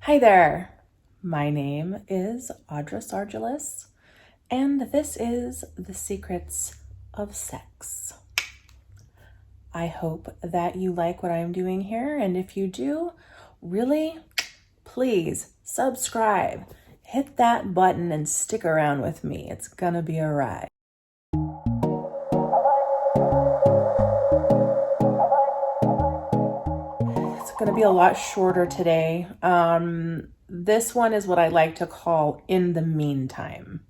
Hi there, my name is Audra Sargelis, and this is The Secrets of Sex. I hope that you like what I'm doing here, and if you do, really, please subscribe. Hit that button and stick around with me. It's gonna be a ride. It's gonna be a lot shorter today. This one is what I like to call In the Meantime.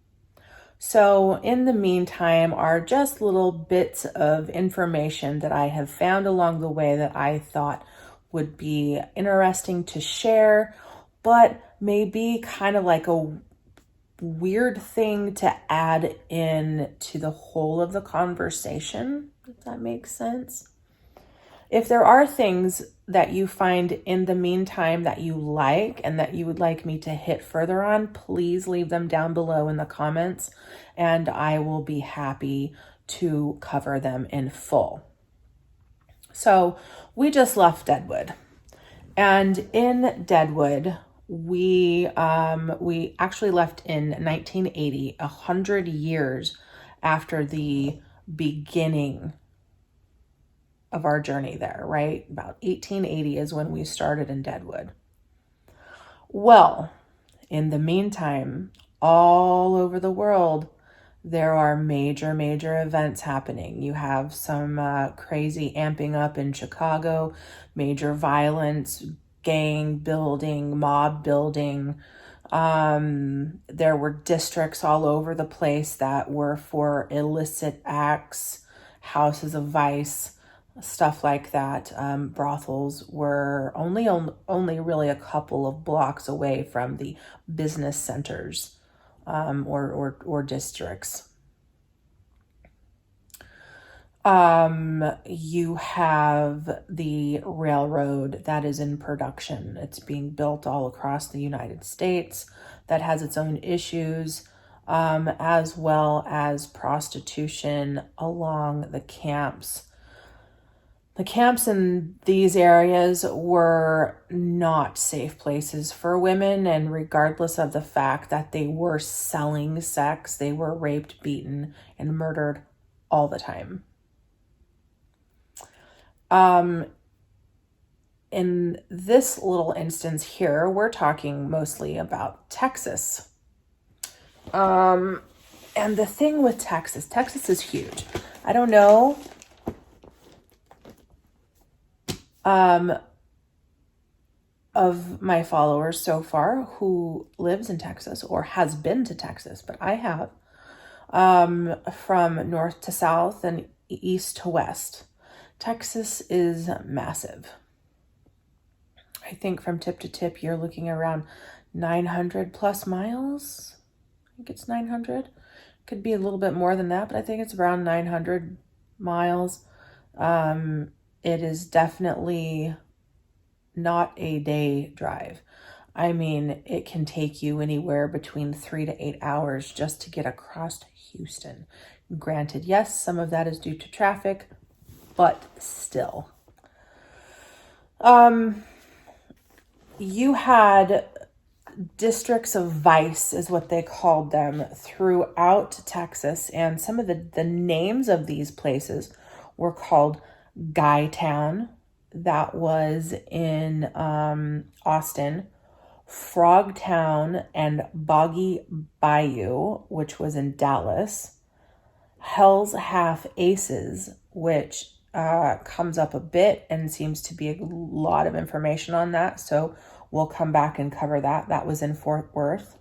So in the meantime are just little bits of information that I have found along the way that I thought would be interesting to share, but maybe kind of like a weird thing to add in to the whole of the conversation, if that makes sense. If there are things that you find in the meantime that you like and that you would like me to hit further on, please leave them down below in the comments and I will be happy to cover them in full. So we just left Deadwood, and in Deadwood, we actually left in 1980, 100 years after the beginning of our journey there, right? About 1880 is when we started in Deadwood. Well, in the meantime, all over the world, there are major events happening. You have some crazy amping up in Chicago, major violence, gang building, mob building. There were districts all over the place that were for illicit acts, houses of vice, stuff like that. Brothels were only really a couple of blocks away from the business centers or districts. You have the railroad that is in production. It's being built all across the United States. That has its own issues, as well as prostitution along the camps. The camps in these areas were not safe places for women, and regardless of the fact that they were selling sex, they were raped, beaten, and murdered all the time. In this little instance here, we're talking mostly about Texas. And the thing with Texas is huge. I don't know of my followers so far who lives in Texas or has been to Texas, but I have, from north to south and east to west. Texas is massive. I think from tip to tip, you're looking around 900 plus miles. I think it's 900. Could be a little bit more than that, but I think it's around 900 miles. It is definitely not a day drive. I mean, it can take you anywhere between 3 to 8 hours just to get across Houston. Granted, yes, some of that is due to traffic, but still. You had districts of vice is what they called them throughout Texas, and some of the names of these places were called Guy Town, that was in Austin, Frogtown and Boggy Bayou, which was in Dallas, Hell's Half Aces, which comes up a bit and seems to be a lot of information on that, so we'll come back and cover that. That was in Fort Worth.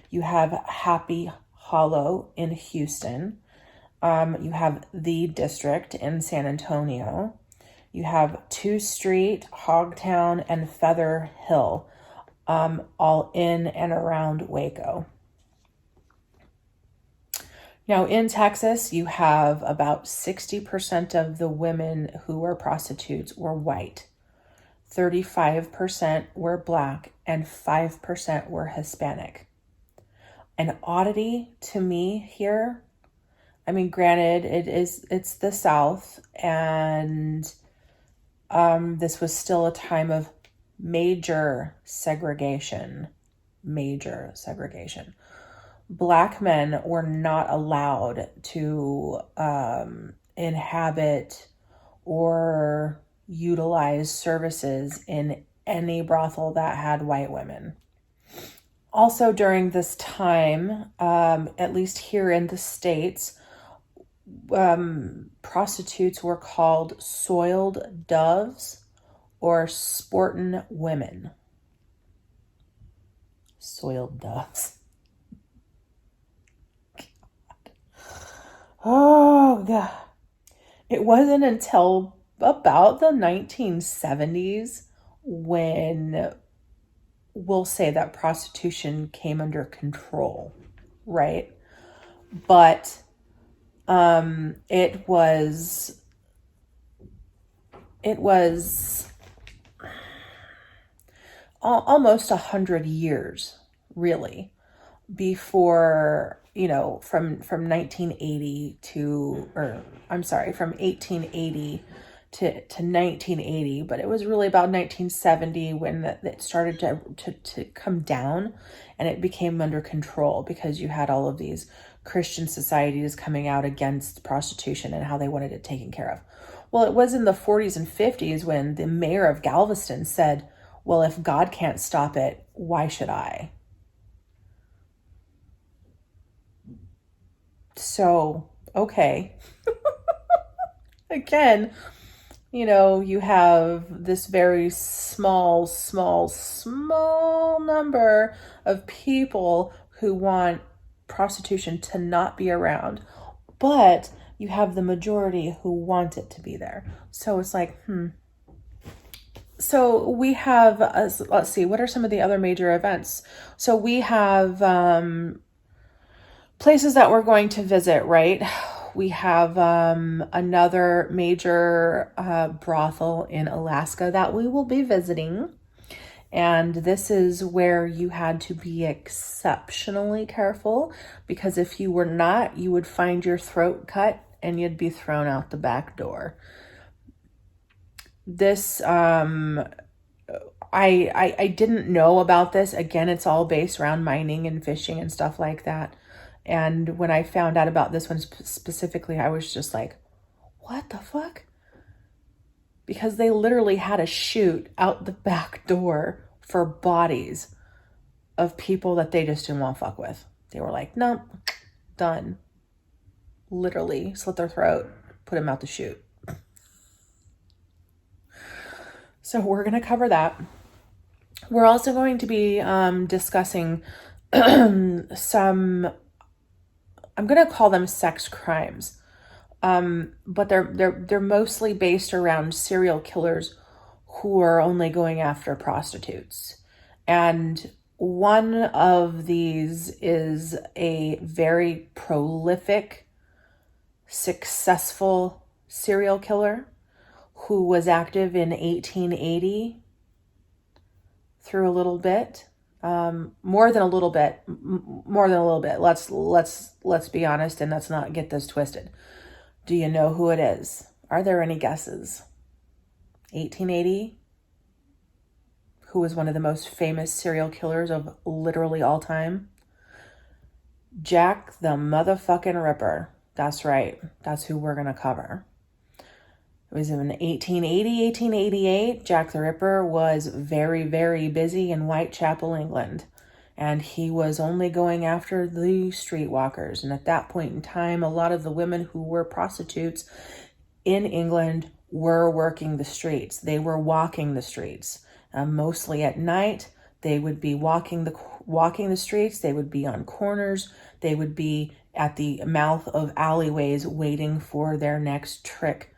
You have Happy Hollow in Houston. You have The District in San Antonio. You have 2 Street, Hogtown, and Feather Hill, all in and around Waco. Now in Texas, you have about 60% of the women who were prostitutes were white, 35% were black, and 5% were Hispanic. An oddity to me here, I mean, granted, it's the South, and this was still a time of major segregation. Major segregation. Black men were not allowed to inhabit or utilize services in any brothel that had white women. Also during this time, at least here in the States, prostitutes were called soiled doves or sportin' women. Soiled doves. God. Oh, God. It wasn't until about the 1970s when we'll say that prostitution came under control, right? But it was almost 100 years, really, before, from 1980 from 1880 to 1980, but it was really about 1970 when it started to come down and it became under control, because you had all of these Christian societies coming out against prostitution and how they wanted it taken care of. Well, it was in the 40s and 50s when the mayor of Galveston said, well, if God can't stop it, why should I? So, okay. Again, you have this very small number of people who want prostitution to not be around, but you have the majority who want it to be there. So it's like, So we have, let's see, what are some of the other major events? So we have places that we're going to visit, right? We have another major brothel in Alaska that we will be visiting. And this is where you had to be exceptionally careful, because if you were not, you would find your throat cut and you'd be thrown out the back door. This, I didn't know about this. Again, it's all based around mining and fishing and stuff like that. And when I found out about this one specifically, I was just like, what the fuck? Because they literally had a chute out the back door for bodies of people that they just didn't want to fuck with. They were like, nope, done. Literally slit their throat, put them out the chute. So we're going to cover that. We're also going to be discussing some, I'm going to call them sex crimes, but they're mostly based around serial killers who are only going after prostitutes. And one of these is a very prolific, successful serial killer who was active in 1880 through a little bit. More than a little bit. Let's be honest, and let's not get this twisted. Do you know who it is? Are there any guesses? 1880? Who was one of the most famous serial killers of literally all time? Jack the motherfucking Ripper. That's right. That's who we're going to cover. It was in 1880, 1888. Jack the Ripper was very, very busy in Whitechapel, England. And he was only going after the streetwalkers. And at that point in time, a lot of the women who were prostitutes in England were working the streets. They were walking the streets. Mostly at night, they would be walking the streets. They would be on corners. They would be at the mouth of alleyways waiting for their next trick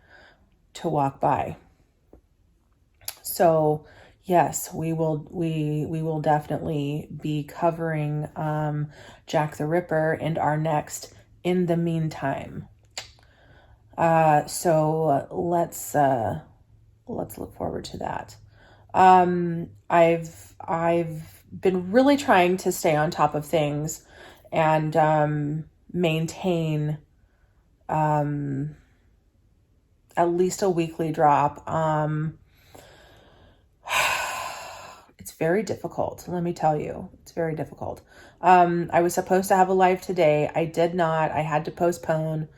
to walk by. So yes, we will definitely be covering Jack the Ripper in our next In the Meantime. So let's look forward to that. I've been really trying to stay on top of things and maintain at least a weekly drop. very difficult. Let me tell you, it's very difficult. I was supposed to have a live today. I did not. I had to postpone.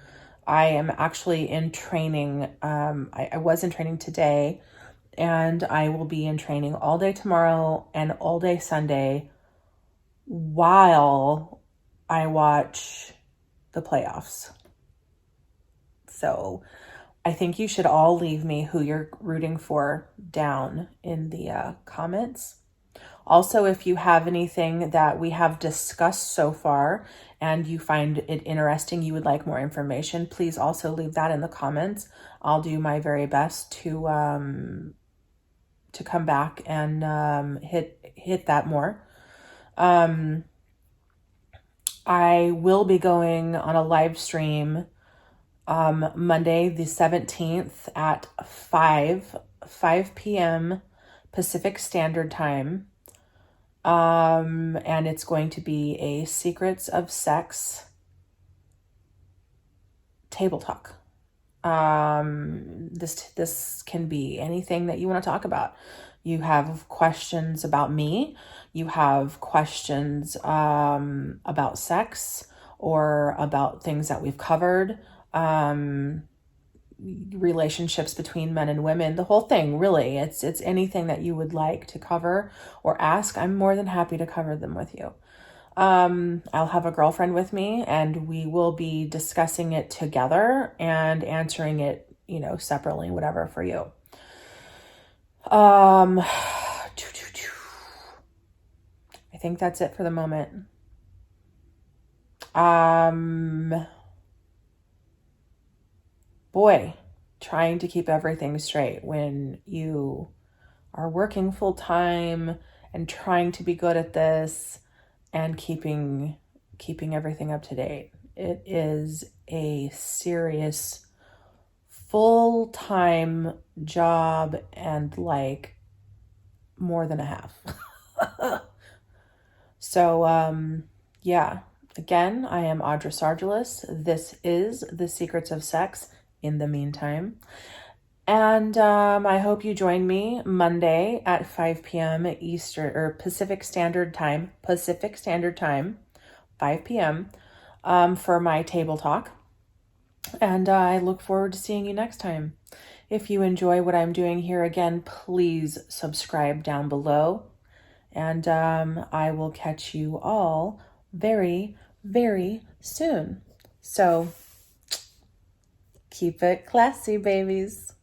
I am actually in training. I was in training today, and I will be in training all day tomorrow and all day Sunday while I watch the playoffs. So I think you should all leave me who you're rooting for down in the comments. Also, if you have anything that we have discussed so far and you find it interesting, you would like more information, please also leave that in the comments. I'll do my very best to come back and hit that more. I will be going on a live stream Monday the 17th at 5 p.m. Pacific Standard Time. And it's going to be a Secrets of Sex table talk. This can be anything that you want to talk about. You have questions about me, you have questions about sex or about things that we've covered, relationships between men and women, the whole thing, really. It's anything that you would like to cover or ask. I'm more than happy to cover them with you. I'll have a girlfriend with me and we will be discussing it together and answering it, separately, whatever for you. I think that's it for the moment. Boy, trying to keep everything straight when you are working full time and trying to be good at this and keeping everything up to date. It is a serious full-time job and like more than a half. So, yeah. Again, I am Audra Sargelis. This is The Secrets of Sex in the Meantime. And I hope you join me Monday at 5 p.m. Eastern or Pacific Standard Time, 5 p.m. For my table talk. And I look forward to seeing you next time. If you enjoy what I'm doing here, again, please subscribe down below. And I will catch you all very, very soon. So keep it classy, babies.